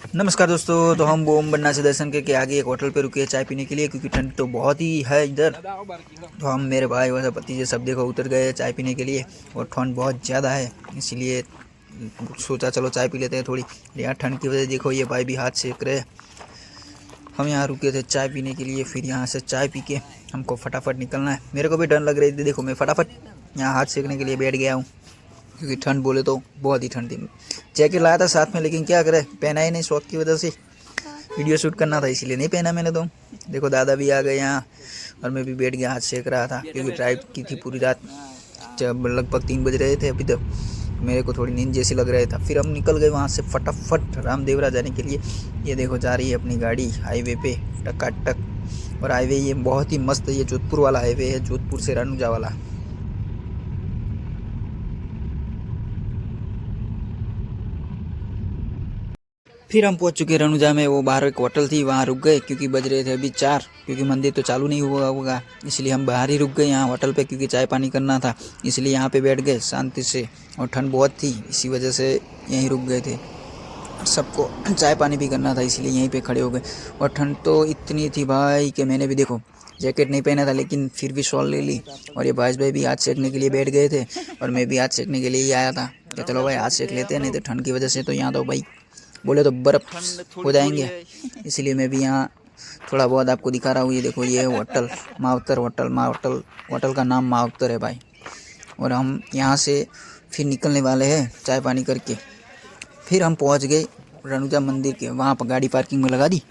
नमस्कार दोस्तों। तो हम बोम बन्ना से दर्शन करके आगे एक होटल पे रुके हैं चाय पीने के लिए, क्योंकि ठंड तो बहुत ही है इधर। तो हम मेरे भाई वैसा भतीजे सब देखो उतर गए चाय पीने के लिए, और ठंड बहुत ज़्यादा है इसलिए सोचा चलो चाय पी लेते हैं थोड़ी। यहाँ ठंड की वजह देखो ये भाई भी हाथ सेक रहे। हम यहाँ रुके थे चाय पीने के लिए, फिर यहाँ से चाय पी के हमको फटाफट निकलना है। मेरे को भी डर लग रही थी, देखो मैं फटाफट यहाँ हाथ सेकने के लिए बैठ गया हूँ, क्योंकि ठंड बोले तो बहुत ही ठंड थी। जैकेट लाया था साथ में, लेकिन क्या करे पहना ही नहीं, शौक की वजह से वीडियो शूट करना था इसीलिए नहीं पहना मैंने। तो देखो दादा भी आ गए यहाँ, और मैं भी बैठ गया हाथ सेक रहा था, क्योंकि ड्राइव की थी पूरी रात। जब लगभग 3 बज रहे थे अभी तक, मेरे को थोड़ी नींद जैसी लग रहा था। फिर हम निकल गए वहाँ से फटाफट रामदेवरा जाने के लिए। ये देखो जा रही है अपनी गाड़ी हाईवे पे टकाटक। और हाईवे ये बहुत ही मस्त है, ये जोधपुर वाला हाईवे है, जोधपुर से रानुजा वाला। फिर हम पहुंच चुके रनुजा में। वो बाहर एक होटल थी, वहाँ रुक गए, क्योंकि बज रहे थे अभी 4, क्योंकि मंदिर तो चालू नहीं हुआ होगा, इसलिए हम बाहर ही रुक गए यहाँ होटल पे, क्योंकि चाय पानी करना था इसलिए यहाँ पे बैठ गए शांति से। और ठंड बहुत थी इसी वजह से यहीं रुक गए थे, सबको चाय पानी भी करना था इसलिए यहीं पे खड़े हो गए। और ठंड तो इतनी थी भाई कि मैंने भी देखो जैकेट नहीं पहना था, लेकिन फिर भी शॉल ले ली। और ये भाई भी हाथ सेकने के लिए बैठ गए थे, और मैं भी हाथ सेकने के लिए ही आया था कि चलो भाई हाथ सेक लेते हैं, नहीं तो ठंड की वजह से तो यहाँ तो भाई बोले तो बर्फ़ हो जाएंगे। इसलिए मैं भी यहाँ थोड़ा बहुत आपको दिखा रहा हूँ। ये देखो ये होटल मावतर होटल, होटल का नाम मावतर है भाई। और हम यहाँ से फिर निकलने वाले हैं चाय पानी करके। फिर हम पहुँच गए रनुजा मंदिर के, वहाँ पर गाड़ी पार्किंग में लगा दी।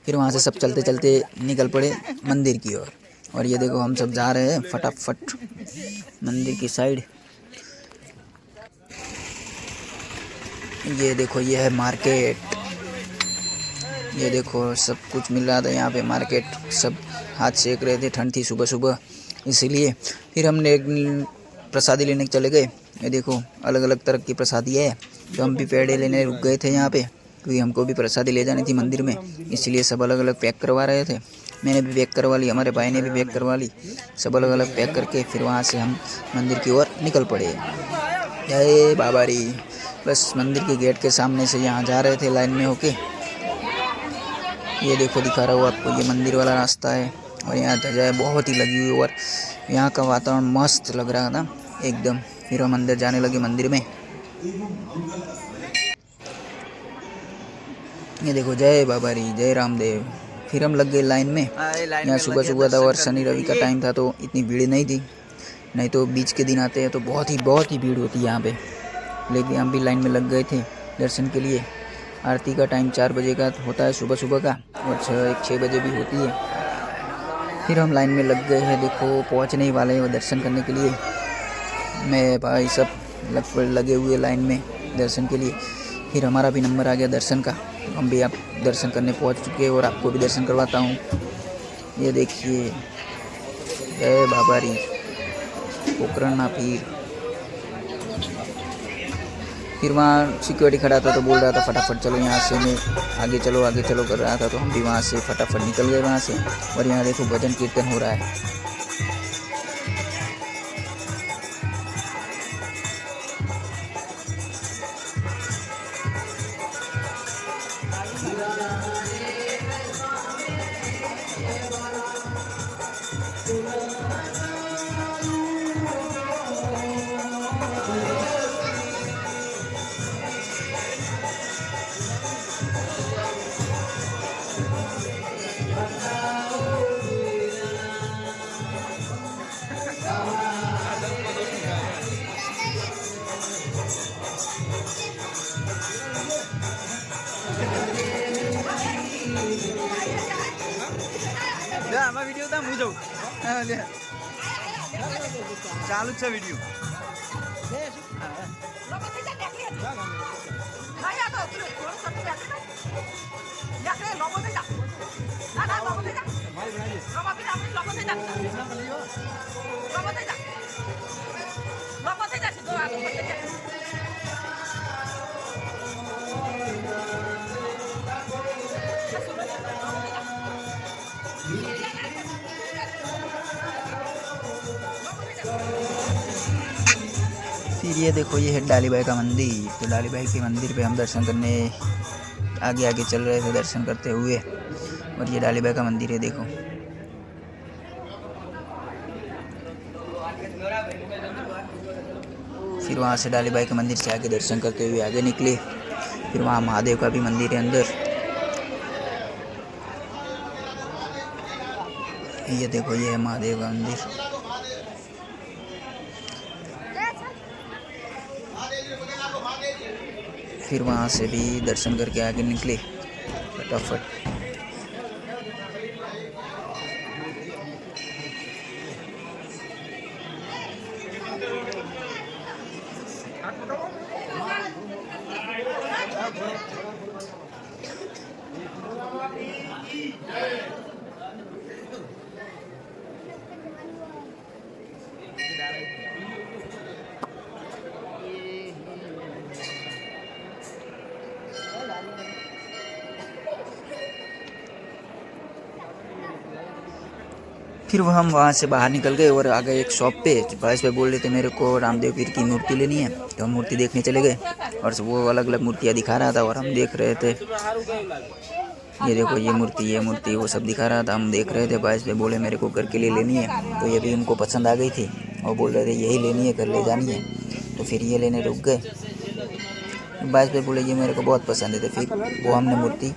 फिर वहाँ से सब चलते चलते निकल पड़े मंदिर की ओर। और ये देखो हम सब जा रहे हैं फटाफट मंदिर की साइड। ये देखो ये है मार्केट, ये देखो सब कुछ मिल रहा था यहाँ पे मार्केट। सब हाथ सेक रहे थे, ठंड थी सुबह सुबह इसीलिए। फिर हमने एक प्रसादी लेने चले गए। ये देखो अलग अलग तरह की प्रसादी है, तो हम भी पेड़े लेने रुक गए थे यहाँ पे, क्योंकि हमको भी प्रसादी ले जानी थी मंदिर में, इसलिए सब अलग अलग पैक करवा रहे थे। मैंने भी पैक करवा ली, हमारे भाई ने भी पैक करवा ली, सब अलग अलग पैक करके फिर वहाँ से हम मंदिर की ओर निकल पड़े। जय बाबा री। बस मंदिर के गेट के सामने से यहाँ जा रहे थे लाइन में होके। ये देखो दिखा रहा हूँ आपको, ये मंदिर वाला रास्ता है, और यहाँ ध्वजाएं बहुत ही लगी हुई, और यहाँ का वातावरण मस्त लग रहा था एकदम। फिर हम अंदर जाने लगे मंदिर में। ये देखो जय बाबा री, जय रामदेव। फिर हम लग गए लाइन में। यहाँ सुबह सुबह था और शनि रवि का टाइम था, तो इतनी भीड़ नहीं थी, नहीं तो बीच के दिन आते हैं तो बहुत ही भीड़ होती है यहाँ पे। लेकिन हम भी लाइन में लग गए थे दर्शन के लिए। आरती का टाइम 4 बजे का होता है सुबह सुबह का, और 6 बजे भी होती है। फिर हम लाइन में लग गए हैं, देखो पहुँचने ही वाले हैं वो दर्शन करने के लिए। मैं भाई सब लगे हुए लाइन में दर्शन के लिए। फिर हमारा भी नंबर आ गया दर्शन का, हम भी आप दर्शन करने पहुँच चुके हैं, और आपको भी दर्शन करवाता हूँ। ये देखिए जय बाबा री, पोखरना पीर। फिर वहाँ सिक्योरिटी खड़ा था तो बोल रहा था फटाफट चलो यहाँ से, मैं आगे चलो कर रहा था, तो हम भी वहाँ से फटाफट निकल गए वहाँ से। और यहाँ देखो भजन कीर्तन हो रहा है। આમાં વિડીયો હતા હું જાઉં ચાલુ જ છે વિડીયો। फिर ये देखो ये है डाली बाई का मंदिर। तो डाली बाई के मंदिर पे हम दर्शन करने आगे आगे चल रहे थे दर्शन करते हुए। और ये डालीबाई का मंदिर है, देखो। फिर वहाँ से डालीबाई के मंदिर से आगे दर्शन करते हुए आगे निकले। फिर वहाँ महादेव का भी मंदिर है अंदर, ये देखो, ये है महादेव का मंदिर। फिर वहाँ से भी दर्शन करके आगे निकले फटाफट। फिर हम वहाँ से बाहर निकल गए और आ गए एक शॉप पे। भाई पे बोल रहे थे मेरे को रामदेव पीर की मूर्ति लेनी है, तो हम मूर्ति देखने चले गए और वो अलग अलग मूर्तियाँ दिखा रहा था और हम देख रहे थे। ये देखो, ये मूर्ति वो सब दिखा रहा था, हम देख रहे थे। भाई पे बोले मेरे को घर के लिए लेनी है, तो ये भी उनको पसंद आ गई थी और बोल रहे थे यही लेनी है, घर ले जानी है। तो फिर ये लेने रुक गए। भाई पे बोले ये मेरे को बहुत पसंद है, तो फिर वो हमने मूर्ति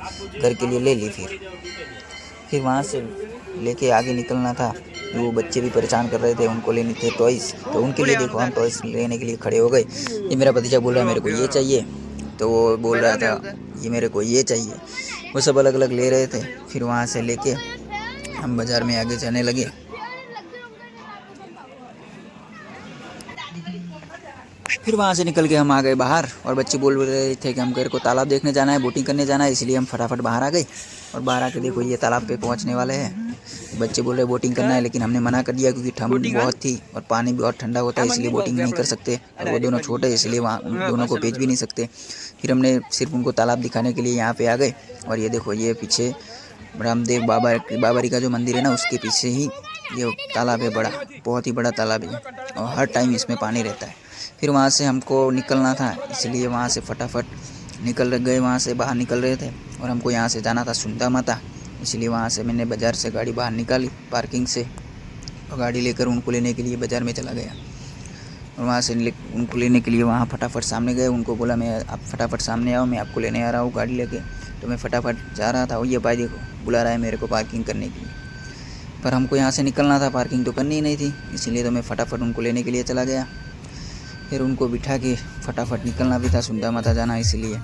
घर के लिए ले ली। फिर वहाँ से लेके आगे निकलना था। वो बच्चे भी परेशान कर रहे थे, उनको लेने थे टॉयज़, तो उनके लिए देखो हम टॉयज़ लेने के लिए खड़े हो गए। ये मेरा भतीजा बोल रहा है मेरे को ये चाहिए, तो वो बोल रहा था ये मेरे को ये चाहिए। वो सब अलग अलग ले रहे थे। फिर वहाँ से लेके हम बाज़ार में आगे जाने लगे। फिर वहाँ से निकल के हम आ गए बाहर और बच्चे बोल रहे थे कि हम घर को तालाब देखने जाना है, बोटिंग करने जाना है, इसलिए हम फटाफट बाहर आ गए। और बाहर आके देखो ये तालाब पे पहुँचने वाले हैं। बच्चे बोल रहे बोटिंग करना है, लेकिन हमने मना कर दिया क्योंकि ठंड बहुत थी और पानी बहुत ठंडा होता है, इसलिए बोटिंग नहीं कर सकते। और वो दोनों छोटे हैं, इसलिए वहाँ उन दोनों को भेज भी नहीं सकते। फिर हमने सिर्फ उनको तालाब दिखाने के लिए यहाँ पे आ गए। और ये देखो, ये पीछे रामदेव बाबारी का जो मंदिर है ना, उसके पीछे ही ये तालाब है, बड़ा, बहुत ही बड़ा तालाब है और हर टाइम इसमें पानी रहता है। फिर वहाँ से हमको निकलना था, इसलिए वहाँ से फटाफट निकल गए। वहाँ से बाहर निकल रहे थे और हमको यहाँ से जाना था सुंदा माता, इसलिए वहाँ से मैंने बाज़ार से गाड़ी बाहर निकाली पार्किंग से और गाड़ी लेकर उनको लेने के लिए बाज़ार में चला गया। और वहाँ से उनको लेने के लिए वहाँ फटाफट सामने गए। उनको बोला मैं आप फटाफट सामने आओ, मैं आपको लेने आ रहा हूँ गाड़ी लेके। तो मैं फटाफट जा रहा था और ये भाई देखो बुला रहा है मेरे को पार्किंग करने के लिए, पर हमको यहाँ से निकलना था, पार्किंग तो करनी ही नहीं थी, इसलिए तो मैं फटाफट उनको लेने के लिए चला गया। फिर उनको बिठा के फटाफट निकलना भी था, सुंदा माता जाना, इसलिए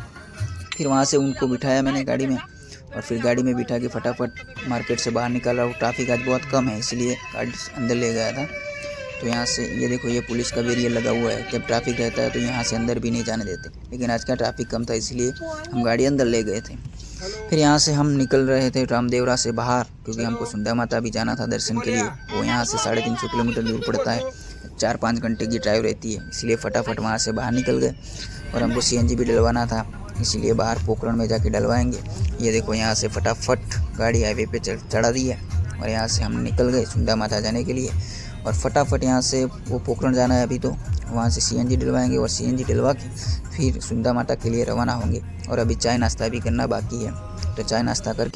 फिर वहाँ से उनको बिठाया मैंने गाड़ी में और फिर गाड़ी में बिठा के फटाफट मार्केट से बाहर निकल रहा हूँ। ट्रैफिक आज बहुत कम है, इसलिए गाड़ी अंदर ले गया था। तो यहाँ से ये देखो, ये पुलिस का बैरियर लगा हुआ है, जब ट्रैफिक रहता है तो यहाँ से अंदर भी नहीं जाने देते, लेकिन आज का ट्रैफिक कम था इसलिए हम गाड़ी अंदर ले गए थे। फिर यहाँ से हम निकल रहे थे रामदेवरा से बाहर, क्योंकि हमको सुंदा माता भी जाना था दर्शन के लिए। वो यहाँ से 350 किलोमीटर दूर पड़ता है, 4-5 घंटे की ड्राइव रहती है, इसलिए फटाफट वहाँ से बाहर निकल गए। और हमको CNG भी डलवाना था, इसलिए बाहर पोखरण में जाके डलवाएंगे। ये देखो, यहाँ से फटाफट गाड़ी हाईवे पे चढ़ा दी है और यहाँ से हम निकल गए सुंदा माता जाने के लिए। और फटाफट यहाँ से वो पोखरण जाना है अभी, तो वहाँ से CNG डलवाएंगे और CNG डलवा के फिर सुंदा माता के लिए रवाना होंगे। और अभी चाय नाश्ता भी करना बाकी है, तो चाय नाश्ता करके